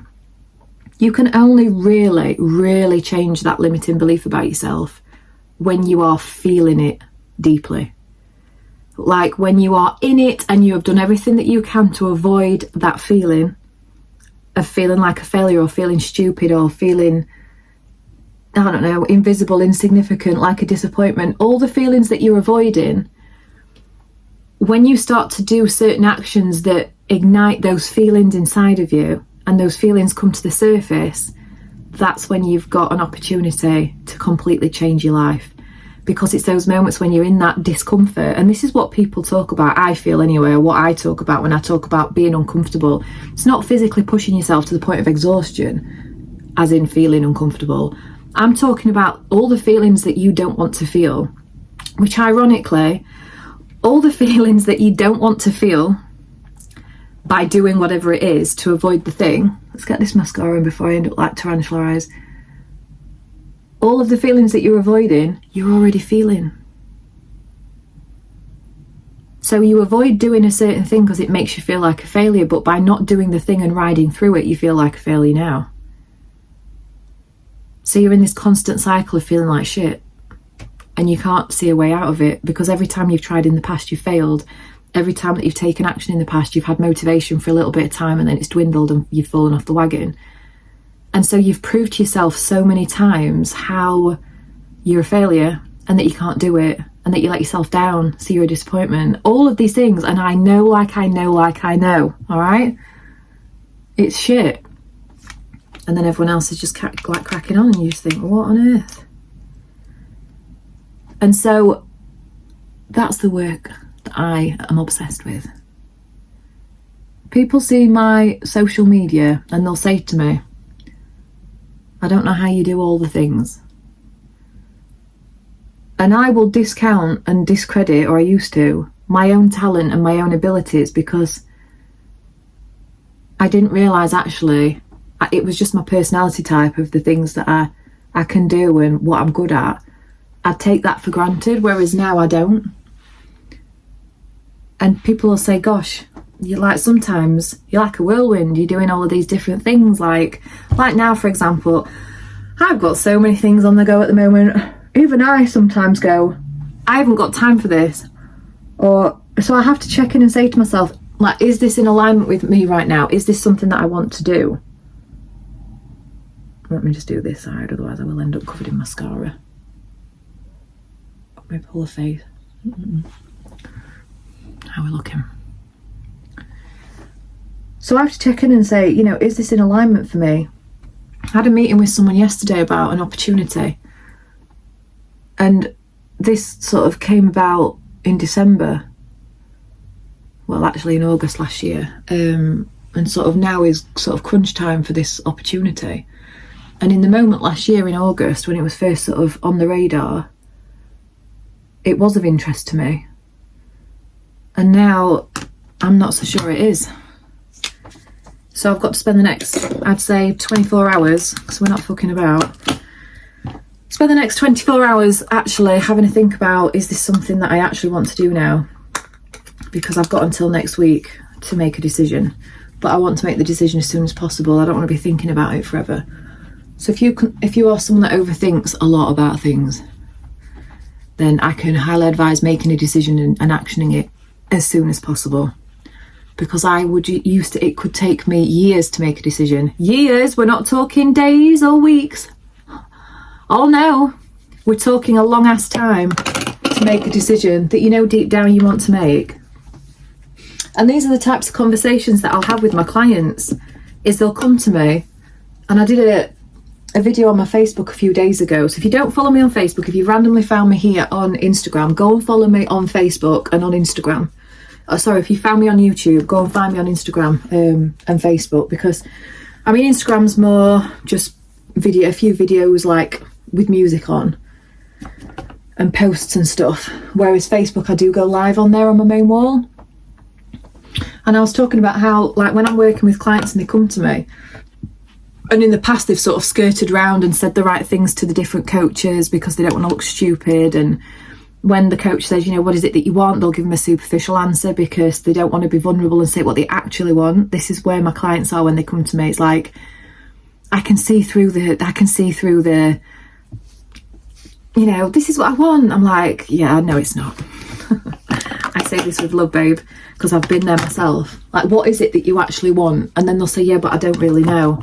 you can only really, really change that limiting belief about yourself when you are feeling it deeply. Like when you are in it and you have done everything that you can to avoid that feeling of feeling like a failure, or feeling stupid, or feeling, I don't know, invisible, insignificant, like a disappointment. All the feelings that you're avoiding, when you start to do certain actions that ignite those feelings inside of you, and those feelings come to the surface, that's when you've got an opportunity to completely change your life. Because it's those moments when you're in that discomfort. And this is what people talk about, I feel anyway, or what I talk about when I talk about being uncomfortable. It's not physically pushing yourself to the point of exhaustion, as in feeling uncomfortable. I'm talking about all the feelings that you don't want to feel, which ironically, all the feelings that you don't want to feel by doing whatever it is to avoid the thing. Let's get this mascara in before I end up like tarantula eyes. All of the feelings that you're avoiding, you're already feeling. So you avoid doing a certain thing because it makes you feel like a failure, but by not doing the thing and riding through it, you feel like a failure now. So you're in this constant cycle of feeling like shit, and you can't see a way out of it, because every time you've tried in the past, you've failed. Every time that you've taken action in the past, you've had motivation for a little bit of time and then it's dwindled and you've fallen off the wagon. And so you've proved to yourself so many times how you're a failure and that you can't do it and that you let yourself down, so you're a disappointment. All of these things, and I know, all right? It's shit. And then everyone else is just cracking on, and you just think, what on earth? And so that's the work that I am obsessed with. People see my social media and they'll say to me, I don't know how you do all the things. And I will discount and discredit, or I used to, my own talent and my own abilities, because I didn't realise actually it was just my personality type of the things that I can do and what I'm good at. I take that for granted, whereas now I don't. And people will say, gosh, sometimes you're like a whirlwind, you're doing all of these different things. Like now, for example, I've got so many things on the go at the moment. Even I sometimes go, I haven't got time for this. So I have to check in and say to myself, like, is this in alignment with me right now? Is this something that I want to do? Let me just do this side, otherwise I will end up covered in mascara. My whole face. How are we looking? So I have to check in and say, is this in alignment for me? I had a meeting with someone yesterday about an opportunity. And this sort of came about in December. Well, actually in August last year. And sort of now is sort of crunch time for this opportunity. And in the moment last year in August, when it was first sort of on the radar, it was of interest to me. And now I'm not so sure it is. So I've got to spend the next, I'd say 24 hours, because we're not fucking about. Spend the next 24 hours actually having to think about, is this something that I actually want to do now? Because I've got until next week to make a decision. But I want to make the decision as soon as possible. I don't want to be thinking about it forever. So if you are someone that overthinks a lot about things, then I can highly advise making a decision and actioning it as soon as possible. Because it could take me years to make a decision. Years, we're not talking days or weeks. Oh no, we're talking a long ass time to make a decision that deep down you want to make. And these are the types of conversations that I'll have with my clients, is they'll come to me, and I did a video on my Facebook a few days ago. So if you don't follow me on Facebook, if you randomly found me here on Instagram, go and follow me on Facebook and on Instagram. If you found me on YouTube, go and find me on Instagram and Facebook, because Instagram's more just a few videos like with music on and posts and stuff, whereas Facebook I do go live on there on my main wall. And I was talking about how, like, when I'm working with clients and they come to me, and in the past they've sort of skirted around and said the right things to the different coaches because they don't want to look stupid, and when the coach says, what is it that you want, they'll give them a superficial answer because they don't want to be vulnerable and say what they actually want. This is where my clients are when they come to me. It's like, I can see through the this is what I want. I'm like, yeah, no, it's not. I say this with love, babe, because I've been there myself. Like, what is it that you actually want? And then they'll say, yeah, but I don't really know.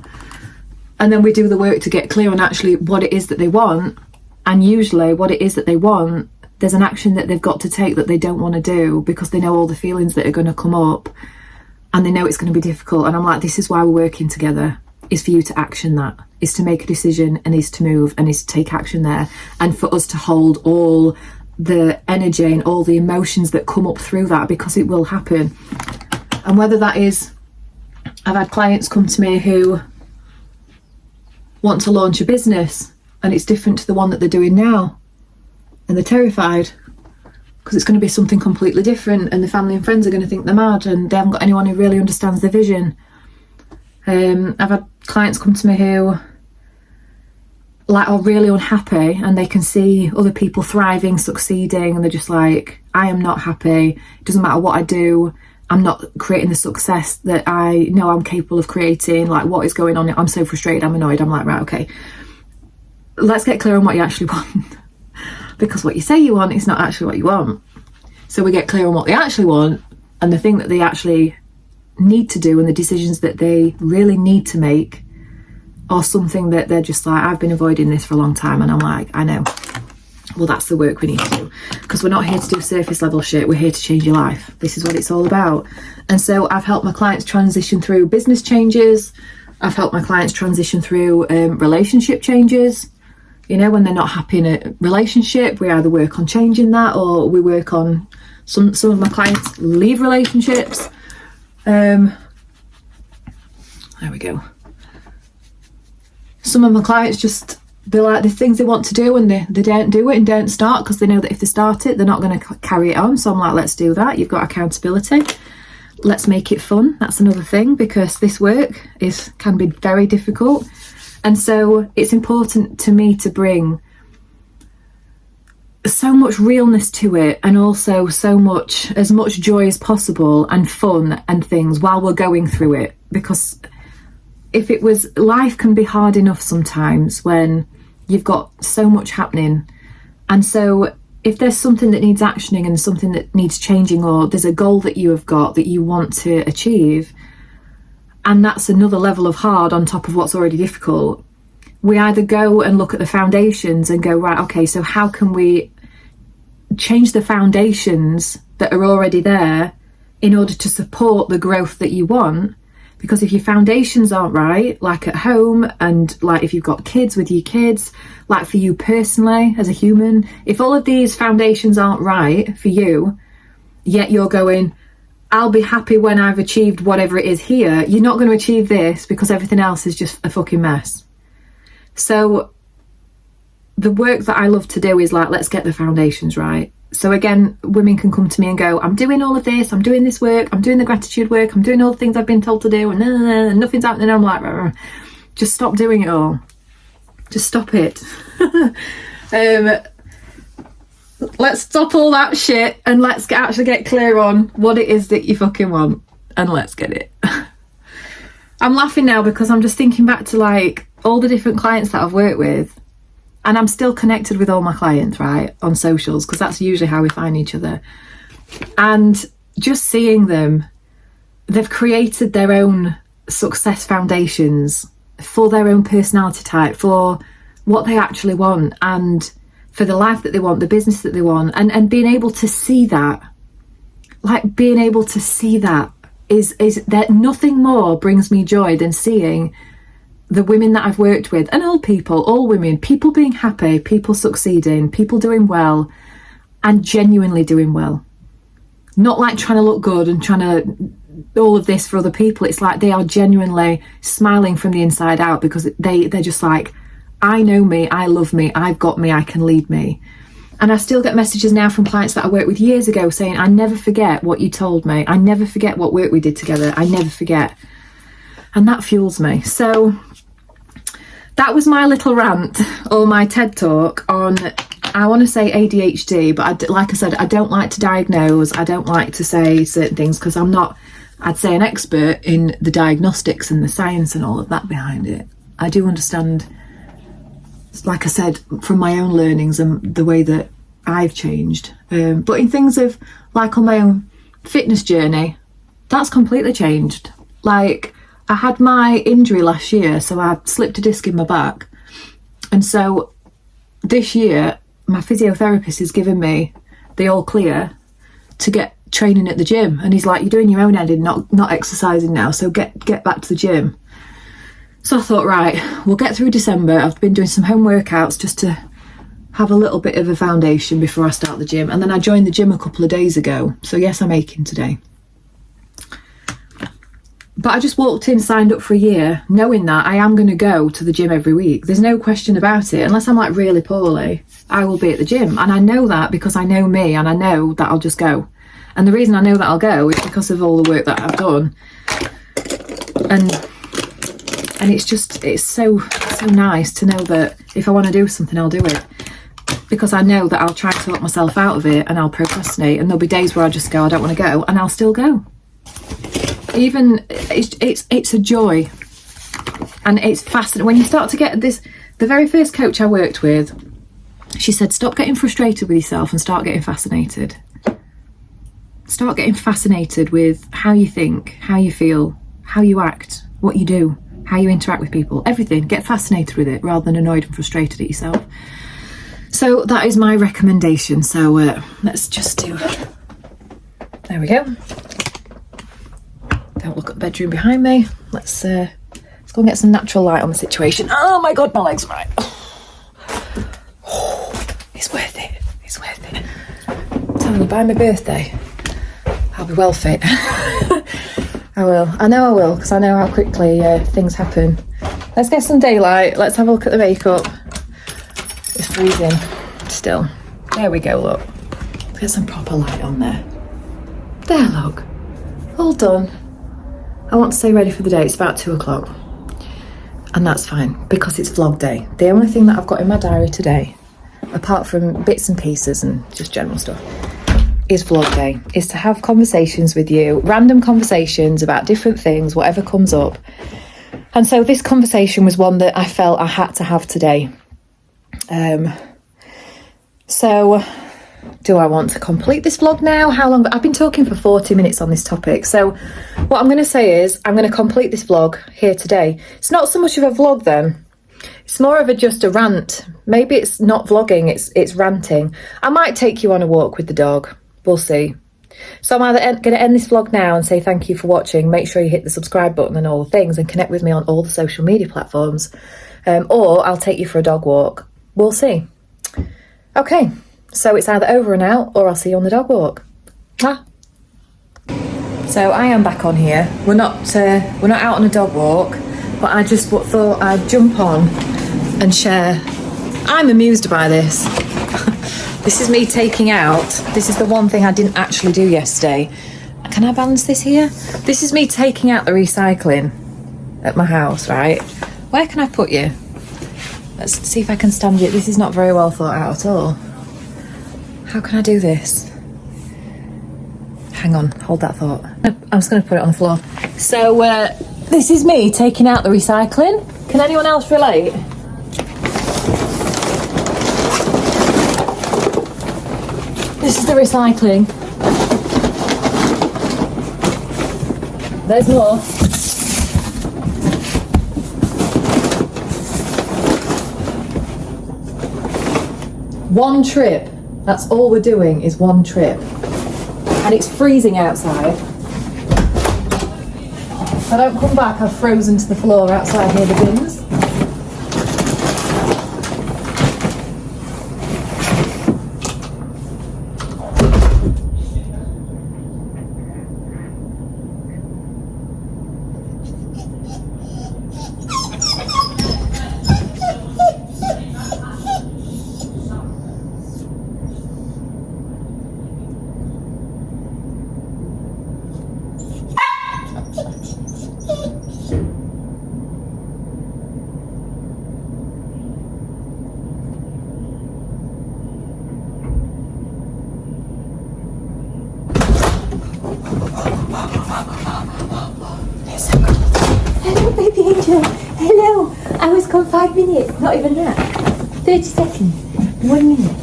And then we do the work to get clear on actually what it is that they want. And usually what it is that they want, there's an action that they've got to take that they don't want to do because they know all the feelings that are going to come up and they know it's going to be difficult. And I'm like, this is why we're working together, is for you to action that, is to make a decision and is to move and is to take action there, and for us to hold all the energy and all the emotions that come up through that, because it will happen. And whether that is, I've had clients come to me who want to launch a business and it's different to the one that they're doing now, and they're terrified because it's going to be something completely different, and the family and friends are going to think they're mad and they haven't got anyone who really understands the vision. I've had clients come to me who are really unhappy and they can see other people thriving, succeeding, and they're just like, I am not happy. It doesn't matter what I do, I'm not creating the success that I know I'm capable of creating. Like, what is going on? I'm so frustrated, I'm annoyed. I'm like, right, okay, let's get clear on what you actually want. Because what you say you want is not actually what you want. So we get clear on what they actually want, and the thing that they actually need to do and the decisions that they really need to make, or something that they're just like, I've been avoiding this for a long time. And I'm like, I know. well, that's the work we need to do, because we're not here to do surface level shit. We're here to change your life. This is what it's all about. And so I've helped my clients transition through business changes. I've helped my clients transition through relationship changes. You know, when they're not happy in a relationship, we either work on changing that, or we work on some of my clients leave relationships. There we go. Some of my clients just, they're like, there's things they want to do and they don't do it and don't start because they know that if they start it, they're not going to carry it on. So I'm like, let's do that. You've got accountability. Let's make it fun. That's another thing, because this work can be very difficult. And so it's important to me to bring so much realness to it, and also as much joy as possible and fun and things while we're going through it. Because life can be hard enough sometimes when you've got so much happening. And so if there's something that needs actioning and something that needs changing, or there's a goal that you have got that you want to achieve, and that's another level of hard on top of what's already difficult, we either go and look at the foundations and go, right, okay, so how can we change the foundations that are already there in order to support the growth that you want? Because if your foundations aren't right, like at home, and like if you've got kids with your kids, like for you personally as a human, if all of these foundations aren't right for you, yet you're going, I'll be happy when I've achieved whatever it is here, you're not going to achieve this because everything else is just a fucking mess. So the work that I love to do is like, let's get the foundations right. So again, women can come to me and go, I'm doing all of this, I'm doing this work, I'm doing the gratitude work, I'm doing all the things I've been told to do, and nothing's happening. I'm like, rah, rah. Just stop doing it all. Just stop it. Let's stop all that shit and let's actually get clear on what it is that you fucking want, and let's get it. I'm laughing now because I'm just thinking back to like all the different clients that I've worked with. And I'm still connected with all my clients, right, on socials, because that's usually how we find each other. And just seeing them, they've created their own success foundations for their own personality type, for what they actually want, and for the life that they want, the business that they want. And being able to see that, is that nothing more brings me joy than seeing the women that I've worked with, and all women, people being happy, people succeeding, people doing well, and genuinely doing well. Not like trying to look good and trying to all of this for other people. It's like they are genuinely smiling from the inside out, because they're just like, I know me, I love me, I've got me, I can lead me. And I still get messages now from clients that I worked with years ago saying, I never forget what you told me. I never forget what work we did together. I never forget. And that fuels me. So that was my little rant, or my TED talk on, I want to say ADHD, but like I said, I don't like to diagnose. I don't like to say certain things because I'm not, I'd say, an expert in the diagnostics and the science and all of that behind it. I do understand, like I said, from my own learnings and the way that I've changed. But in things of, like on my own fitness journey, that's completely changed. Like, I had my injury last year, so I slipped a disc in my back. And so this year, my physiotherapist has given me the all clear to get training at the gym. And he's like, you're doing your own heading, not exercising now, so get back to the gym. So I thought, right, we'll get through December. I've been doing some home workouts just to have a little bit of a foundation before I start the gym. And then I joined the gym a couple of days ago. So yes, I'm aching today. But I just walked in, signed up for a year, knowing that I am going to go to the gym every week. There's no question about it. Unless I'm like really poorly, I will be at the gym. And I know that because I know me, and I know that I'll just go. And the reason I know that I'll go is because of all the work that I've done. And it's so nice to know that if I want to do something, I'll do it. Because I know that I'll try to talk myself out of it, and I'll procrastinate, and there'll be days where I just go, I don't want to go, and I'll still go. Even it's a joy, and it's fascinating when you start to get this. The very first coach I worked with, she said, stop getting frustrated with yourself and start getting fascinated. Start getting fascinated with how you think, how you feel, how you act, what you do, how you interact with people, everything. Get fascinated with it rather than annoyed and frustrated at yourself. So that is my recommendation. So let's just do, there we go. Don't look at the bedroom behind me. Let's go and get some natural light on the situation. Oh my God, my legs are right. It's worth it. It's worth it. I'm telling you, by my birthday, I'll be well fit. I will. I know I will, because I know how quickly things happen. Let's get some daylight. Let's have a look at the makeup. It's freezing still. There we go, look. Let's get some proper light on there. There, look. All done. I want to stay ready for the day. It's about 2 o'clock. And that's fine, because it's vlog day. The only thing that I've got in my diary today, apart from bits and pieces and just general stuff, is vlog day. Is to have conversations with you, random conversations about different things, whatever comes up. And so this conversation was one that I felt I had to have today. So do I want to complete this vlog now? How long? I've been talking for 40 minutes on this topic. So what I'm going to say is I'm going to complete this vlog here today. It's not so much of a vlog then. It's more of just a rant. Maybe it's not vlogging, it's ranting. I might take you on a walk with the dog. We'll see. So I'm either going to end this vlog now and say thank you for watching. Make sure you hit the subscribe button and all the things and connect with me on all the social media platforms. Or I'll take you for a dog walk. We'll see. Okay. So it's either over and out, or I'll see you on the dog walk. Ah. So I am back on here. We're not out on a dog walk, but I just thought I'd jump on and share. I'm amused by this. This is me taking out. This is the one thing I didn't actually do yesterday. Can I balance this here? This is me taking out the recycling at my house, right? Where can I put you? Let's see if I can stand it. This is not very well thought out at all. How can I do this? Hang on, hold that thought. I'm just going to put it on the floor. So this is me taking out the recycling. Can anyone else relate? This is the recycling. There's more. One trip. That's all we're doing is one trip. And it's freezing outside. If I don't come back, I've frozen to the floor outside near the bins. Hello, baby angel. Hello. I was gone 5 minutes. Not even that. 30 seconds. 1 minute.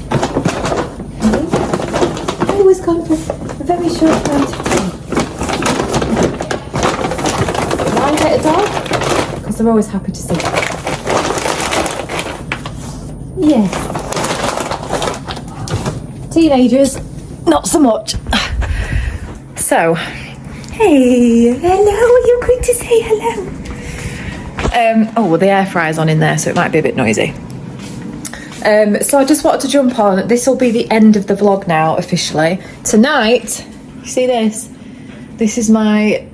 Okay. I was gone for a very short amount of time. Why get a dog? Because they're always happy to see you. Yes. Teenagers, not so much. So, hey, hello, you're quick to say hello. Oh, well, the air fryer's on in there, so it might be a bit noisy. So I just wanted to jump on. This will be the end of the vlog now, officially. Tonight, you see this? This is my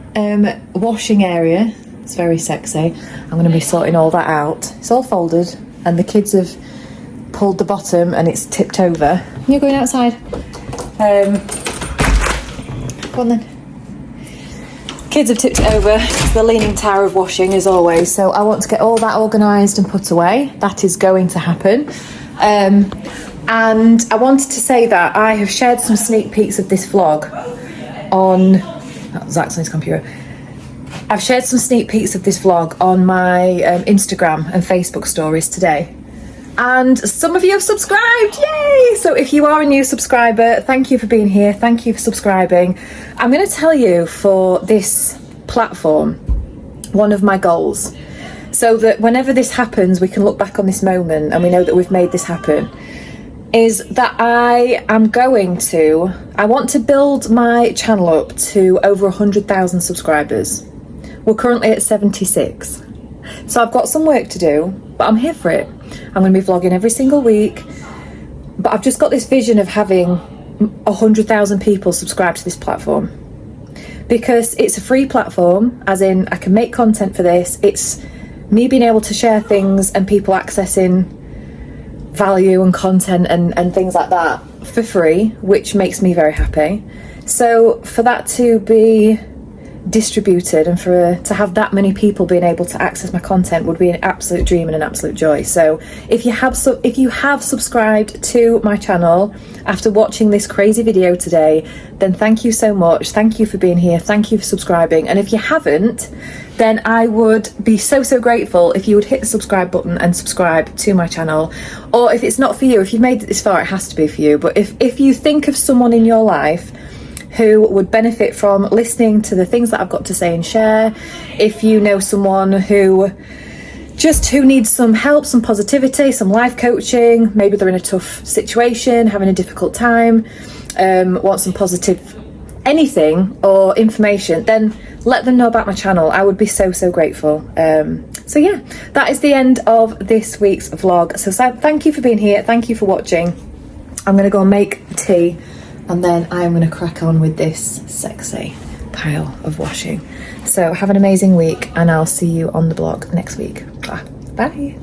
washing area. It's very sexy. I'm going to be sorting all that out. It's all folded, and the kids have pulled the bottom, and it's tipped over. You're going outside. Go on then. Kids have tipped it over. It's the leaning tower of washing as always. So I want to get all that organised and put away. That is going to happen. And I wanted to say that I have shared some sneak peeks of this vlog on Zach's on his computer. I've shared some sneak peeks of this vlog on my Instagram and Facebook stories today. And some of you have subscribed, yay! So if you are a new subscriber, thank you for being here, thank you for subscribing. I'm going to tell you for this platform, one of my goals, so that whenever this happens, we can look back on this moment and we know that we've made this happen, is that I want to build my channel up to over 100,000 subscribers. We're currently at 76. So I've got some work to do, but I'm here for it. I'm going to be vlogging every single week, but I've just got this vision of having 100,000 people subscribe to this platform, because it's a free platform, as in I can make content for this. It's me being able to share things and people accessing value and content and things like that for free, which makes me very happy. So for that to be distributed and to have that many people being able to access my content would be an absolute dream and an absolute joy. So if you have subscribed to my channel after watching this crazy video today, then thank you so much. Thank you for being here. Thank you for subscribing. And if you haven't, then I would be so grateful if you would hit the subscribe button and subscribe to my channel. Or if it's not for you, if you've made it this far, it has to be for you. But if you think of someone in your life who would benefit from listening to the things that I've got to say and share, if you know someone who needs some help, some positivity, some life coaching, maybe they're in a tough situation, having a difficult time, want some positive anything or information, then let them know about my channel. I would be so grateful. So yeah, that is the end of this week's vlog. So thank you for being here. Thank you for watching. I'm going to go and make tea, and then I'm going to crack on with this sexy pile of washing. So have an amazing week, and I'll see you on the blog next week. Bye.